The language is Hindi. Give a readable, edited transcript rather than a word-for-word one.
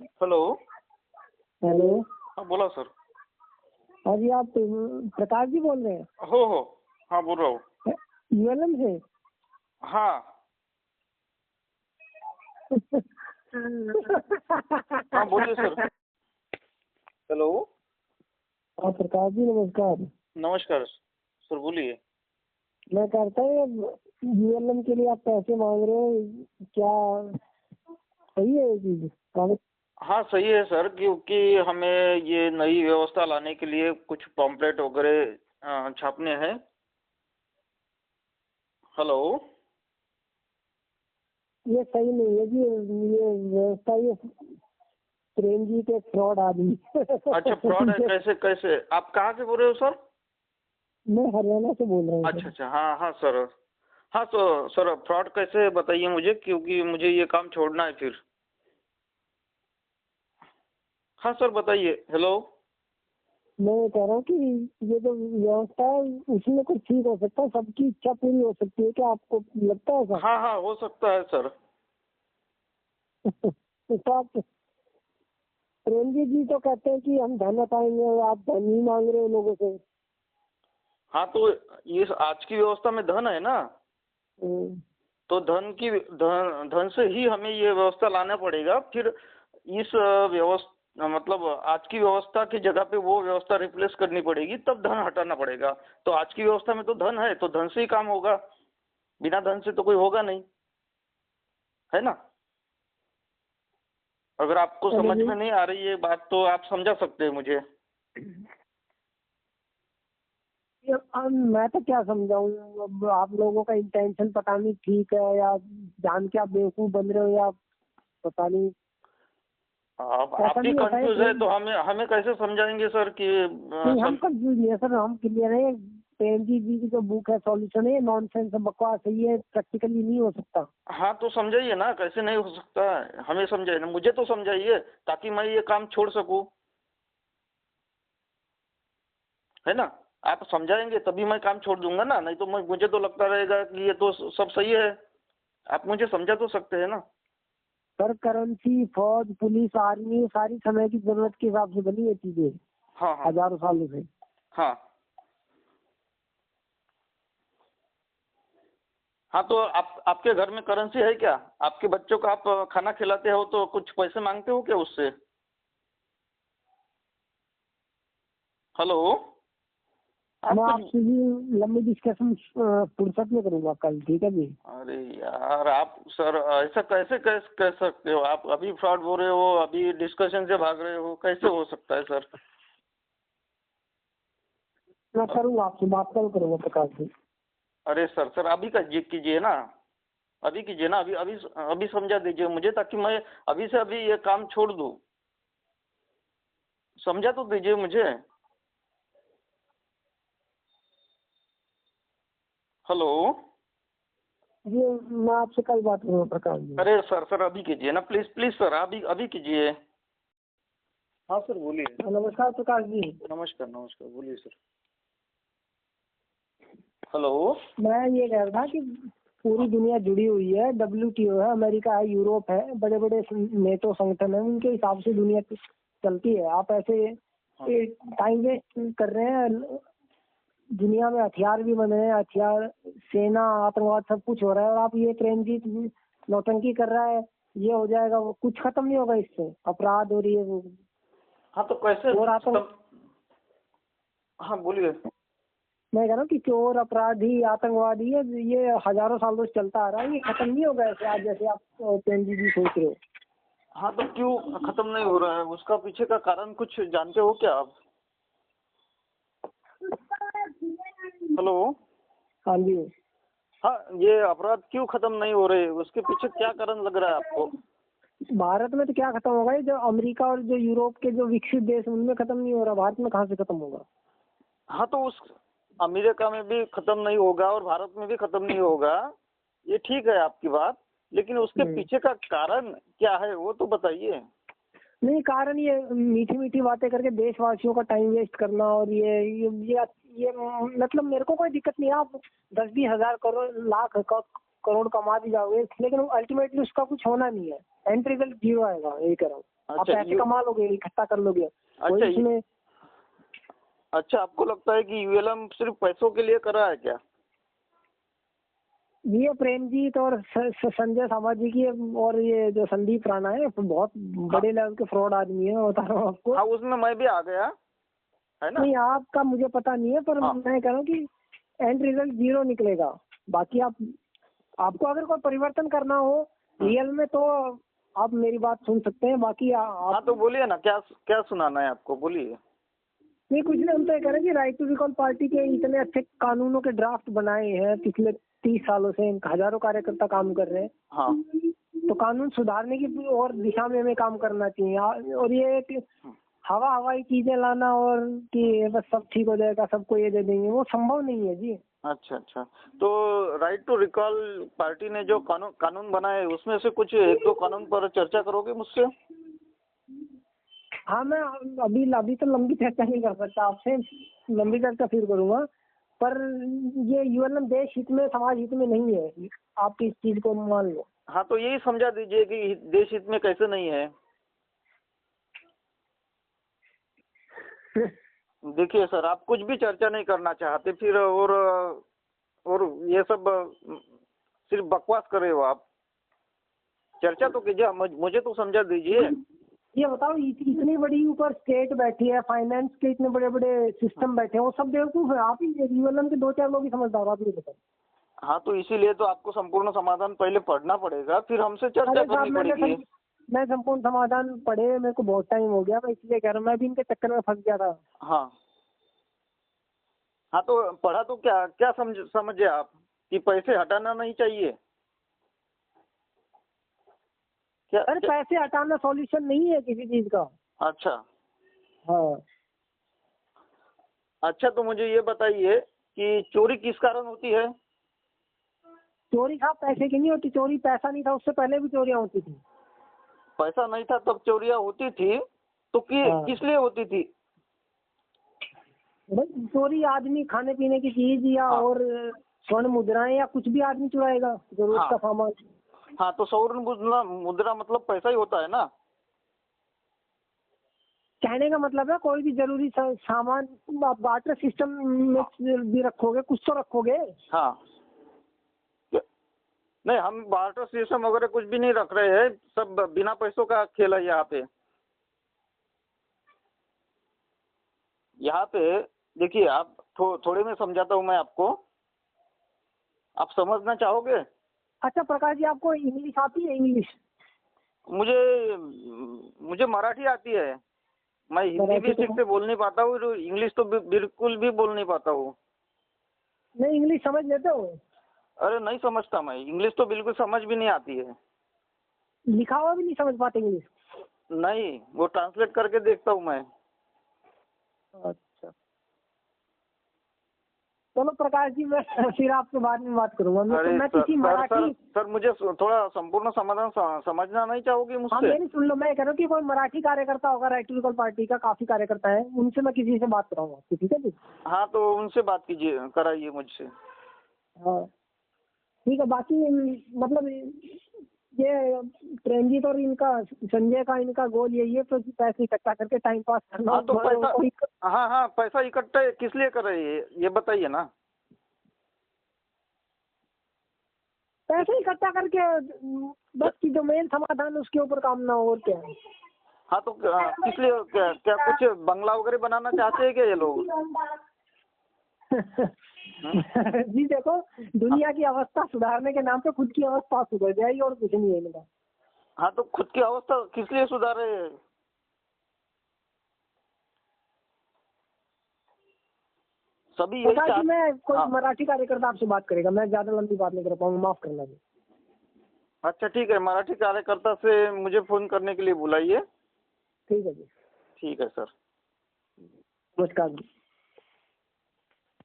हेलो। हेलो। हाँ बोला सर। हाँ जी, आप प्रकाश जी बोल रहे हैं? हो हाँ बोल रहा हूँ। यूएलएम से? हाँ हाँ बोलिए सर। हेलो। हाँ प्रकाश जी नमस्कार। नमस्कार सर, बोलिए। मैं कहता हूँ यूएलएम के लिए आप पैसे मांग रहे हो, क्या सही है ये चीज? हाँ सही है सर, क्योंकि हमें ये नई व्यवस्था लाने के लिए कुछ पॉम्पलेट वगैरह छापने हैं। हेलो। ये सही नहीं है जी, ये व्यवस्था, ये प्रेम जी के फ्रॉड आदमी। अच्छा फ्रॉड है? कैसे कैसे? आप कहाँ से बोल रहे हो सर? मैं हरियाणा से बोल रहा हूँ अच्छा सर। अच्छा, हाँ हाँ सर। हाँ तो सर फ्रॉड कैसे बताइए मुझे, क्योंकि मुझे ये काम छोड़ना है फिर। हाँ सर बताइए। हेलो। मैं कह रहा हूँ कि ये जो व्यवस्था है उसमें कुछ ठीक हो सकता है, सबकी इच्छा पूरी हो सकती है, क्या आपको लगता है सर? हाँ हाँ हो सकता है सर। तो आप प्रेम जी तो कहते हैं कि हम धन पाएंगे, आप धन ही मांग रहे हो लोगों से। हाँ तो ये आज की व्यवस्था में धन है ना, हम्म। तो धन से ही हमें ये व्यवस्था लाना पड़ेगा। फिर इस व्यवस्था मतलब आज की व्यवस्था की जगह पे वो व्यवस्था रिप्लेस करनी पड़ेगी, तब धन हटाना पड़ेगा। तो आज की व्यवस्था में तो धन है, तो धन से ही काम होगा, बिना धन से तो कोई होगा नहीं, है ना। अगर आपको समझ में नहीं आ रही है बात तो आप समझा सकते हैं मुझे। अब मैं तो क्या समझाऊं, अब आप लोगों का इंटेंशन पता नहीं ठीक है या जान के आप बेवकूफ बन रहे हो, या पता नहीं। अब ऐसा आप ही नहीं होता है कंफ्यूज है प्रेम। तो हमें हमें कैसे समझाएंगे सर कि नहीं, हम कंफ्यूज नहीं है सर, हम क्लियर है। प्रेम जी की जो बुक है सॉल्यूशन है, नॉनसेंस बकवास है, ये प्रैक्टिकली नहीं हो सकता। हाँ तो समझाइए ना, कैसे नहीं हो सकता है, हमें समझाइए ना, मुझे तो समझाइए ताकि मैं ये काम छोड़ सकूं, है ना। आप समझाएंगे तभी मैं काम छोड़ दूंगा ना, नहीं तो मुझे तो लगता रहेगा कि ये तो सब सही है। आप मुझे समझा तो सकते हैं ना। सर करेंसी, फौज, पुलिस, आर्मी, सारी समय की जरूरत के हिसाब से बनी है चीजें, हाँ हाँ हजारों सालों से। हाँ हाँ तो आपके घर में करेंसी है क्या? आपके बच्चों को आप खाना खिलाते हो तो कुछ पैसे मांगते हो क्या उससे? हेलो। आप मैं कुछ आपसे भी लंबी डिस्कशन फुर्सत में करूंगा कल, ठीक है जी? अरे यार आप सर ऐसा कैसे कैसे कह सकते हो? आप अभी फ्रॉड बोल रहे हो, अभी डिस्कशन से भाग रहे हो, कैसे हो सकता है सर? मैं करूंगा, आपसे बात कल करूंगा प्रकाश जी। अरे सर सर अभी का कीजिए ना, अभी कीजिए ना, अभी अभी अभी समझा दीजिए मुझे, ताकि मैं अभी से अभी ये काम छोड़ दूं। समझा तो दीजिए मुझे। हेलो। जी मैं आपसे कल बात करूंगा प्रकाश जी। अरे सर सर अभी कीजिए ना, प्लीज प्लीज सर, अभी अभी कीजिए। हाँ सर बोलिए। नमस्कार प्रकाश जी। नमस्कार नमस्कार, बोलिए सर। हेलो। मैं ये कह रहा था कि पूरी दुनिया जुड़ी हुई है, WTO है, अमेरिका है, यूरोप है, बड़े बड़े नेटो संगठन है, उनके हिसाब से दुनिया चलती है। आप ऐसे टाइम वेस्ट कर रहे हैं। दुनिया में हथियार भी बने हैं, हथियार, सेना, आतंकवाद सब कुछ हो रहा है, और आप ये प्रेम जी नौटंकी कर रहा है, ये हो जाएगा, वो कुछ खत्म नहीं होगा इससे। अपराध हो रही है वो, हाँ तो कैसे और आतंक, हाँ बोलिए। मैं कह रहा हूँ कि चोर, अपराधी, आतंकवादी, ये हजारों सालों से चलता आ रहा है, ये खत्म नहीं होगा ऐसे आज जैसे आप प्रेम जी सोच रहे हो। हाँ तो क्यों खत्म नहीं हो रहा है? उसका पीछे का कारण कुछ जानते हो क्या आप? हेलो। हाँ जी। हाँ ये अपराध क्यों खत्म नहीं हो रहे, उसके पीछे क्या कारण लग रहा है आपको? भारत में तो क्या खत्म होगा, ये जो अमेरिका और जो यूरोप के जो विकसित देश उनमें खत्म नहीं हो रहा, भारत में कहाँ से खत्म होगा? हाँ तो उस अमेरिका में भी खत्म नहीं होगा और भारत में भी खत्म नहीं होगा, ये ठीक है आपकी बात, लेकिन उसके पीछे का कारण क्या है वो तो बताइए। नहीं, कारण ये मीठी मीठी बातें करके देशवासियों का टाइम वेस्ट करना, और ये मतलब मेरे को कोई दिक्कत नहीं है, आप 10-20 हजार करोड़ लाख करोड़ कमा भी जाओगे, लेकिन अल्टीमेटली उसका कुछ होना नहीं है, एंड रिजल्ट 0 आएगा, यही कह रहा हूँ। आप अच्छा, पैसे कमा लोगे, इकट्ठा कर लोगे, अच्छा इसमें। अच्छा, आपको लगता है कि यूएलएम सिर्फ पैसों के लिए कर रहा है क्या? ये प्रेमजीत और संजय सामाजी की, और ये जो संदीप राणा है, बहुत बड़े लेवल के फ्रॉड आदमी है, बता रहा हूँ आपको। हाँ, उसमें मैं भी आ गया है ना। नहीं, आपका मुझे पता नहीं है, पर मैं कह रहा हूँ कि एंड रिजल्ट 0 निकलेगा। बाकी आपको अगर कोई परिवर्तन करना हो रियल में, तो आप मेरी बात सुन सकते हैं। बाकी हाँ, तो बोलिए ना, क्या क्या सुनाना है आपको, बोलिए। नहीं, कुछ नहीं, हम तो ये कह रहे हैं कि राइट टू रिकॉल पार्टी के इतने अच्छे कानूनों के ड्राफ्ट बनाए हैं, पिछले 30 सालों से हजारों कार्यकर्ता काम कर रहे हैं। हाँ, तो कानून सुधारने की और दिशा में हमें काम करना चाहिए। और ये एक हवाई चीजें लाना और कि बस सब ठीक हो जाएगा, सबको ये दे देंगे, वो संभव नहीं है जी। अच्छा अच्छा, तो राइट टू रिकॉल पार्टी ने जो कानून बनाए, उसमें से कुछ 1-2 कानून पर चर्चा करोगे मुझसे? हाँ, मैं अभी तो लंबी चर्चा नहीं कर सकता आपसे, लंबी चर्चा फिर करूंगा। पर ये यूएलएम देश हित में, समाज हित में नहीं है, आप इस चीज को मान लो। हाँ, तो यही समझा दीजिए कि देश हित में कैसे नहीं है। देखिए सर, आप कुछ भी चर्चा नहीं करना चाहते फिर, और ये सब सिर्फ बकवास कर रहे हो आप। चर्चा तो कीजिए, मुझे तो समझा दीजिए। ये बताओ, इतनी बड़ी ऊपर स्टेट बैठी है, फाइनेंस के इतने बड़े बड़े सिस्टम बैठे हैं, वो सब बेवकूफ है। आप ही यूएलएम के 2-4 लोग ही समझदार, आप ये बताओ। हाँ, तो इसीलिए तो आपको संपूर्ण समाधान पहले पढ़ना पड़ेगा, फिर हमसे चर्चा करनी पड़ेगी। मैं संपूर्ण समाधान पढ़े, मेरे को बहुत टाइम हो गया, मैं इसलिए कह रहा हूँ, मैं भी इनके चक्कर में फंस गया था। हाँ हाँ, तो पढ़ा तो क्या क्या समझे आप कि पैसे हटाना नहीं चाहिए क्या? अरे पैसे हटाना सॉल्यूशन नहीं है किसी चीज का। अच्छा हाँ, अच्छा, तो मुझे ये बताइए कि चोरी किस कारण होती है? चोरी साहब पैसे की नहीं होती, चोरी पैसा नहीं था उससे पहले भी चोरियां होती थी। पैसा नहीं था तब चोरियां होती थी, तो किस लिए होती थी? चोरी आदमी खाने पीने की चीज या और स्वर्ण मुद्राएं या कुछ भी आदमी चुराएगा, जरूरत का सामान। हाँ, तो स्वर्ण मुद्रा मतलब पैसा ही होता है ना। कहने का मतलब है कोई भी जरूरी सामान आप बार्टर सिस्टम में भी रखोगे, कुछ तो रखोगे। हाँ, नहीं, हम बार्टर सिस्टम वगैरह कुछ भी नहीं रख रहे हैं, सब बिना पैसों का खेल है यहाँ पे। यहाँ पे देखिए, आप थोड़े में समझाता हूँ मैं आपको, आप समझना चाहोगे? अच्छा प्रकाश जी, आपको इंग्लिश आती है? इंग्लिश मुझे मराठी आती है, मैं हिंदी भी ठीक से बोल नहीं पाता हूँ, इंग्लिश तो बिल्कुल भी बोल नहीं पाता हूँ। नहीं, इंग्लिश समझ लेते हो? अरे नहीं समझता, मैं इंग्लिश तो बिल्कुल समझ भी नहीं आती है। लिखा हुआ भी नहीं समझ पाते इंग्लिश? नहीं, वो ट्रांसलेट करके देखता हूँ मैं। अच्छा, चलो प्रकाश जी, मैं फिर आपसे बाद में बात करूंगा। मैं किसी मराठी सर, मुझे थोड़ा संपूर्ण समाधान समझना नहीं चाहोगे मुझसे? हाँ, मेरी सुन लो, मैं कह रहा हूँ कि कोई मराठी कार्यकर्ता होगा, राइट टू रिकॉल पार्टी का काफी कार्यकर्ता है, उनसे मैं किसी से बात कराऊंगा, ठीक है जी? हाँ, तो उनसे बात कीजिए, कराइए मुझसे। हाँ ठीक है। बाकी मतलब ये प्रेमजीत और इनका संजय का इनका गोल यही है, तो पैसे इकट्ठा करके टाइम पास करना। हाँ, तो पैसा, हाँ, पैसा इकट्ठा किस लिए कर रहे हैं ये बताइए ना। पैसे इकट्ठा करके बस की जो मेन समाधान उसके ऊपर काम ना हो, और क्या है। हाँ, तो किस लिए, क्या कुछ बंगला वगैरह बनाना चाहते हैं क्या ये लोग? जी देखो, दुनिया की अवस्था सुधारने के नाम पे खुद की अवस्था सुधर जाएगी, और कुछ नहीं है इनका। हाँ, तो खुद की अवस्था किस लिए सुधारे? सभी यही चाहते। मैं कोई मराठी कार्यकर्ता आपसे बात करेगा, मैं ज्यादा लंबी बात नहीं कर पाऊंगा, माफ करना जी। अच्छा ठीक है, मराठी कार्यकर्ता से मुझे फोन करने के लिए बुलाइए। ठीक है जी। ठीक है सर। नमस्कार जी।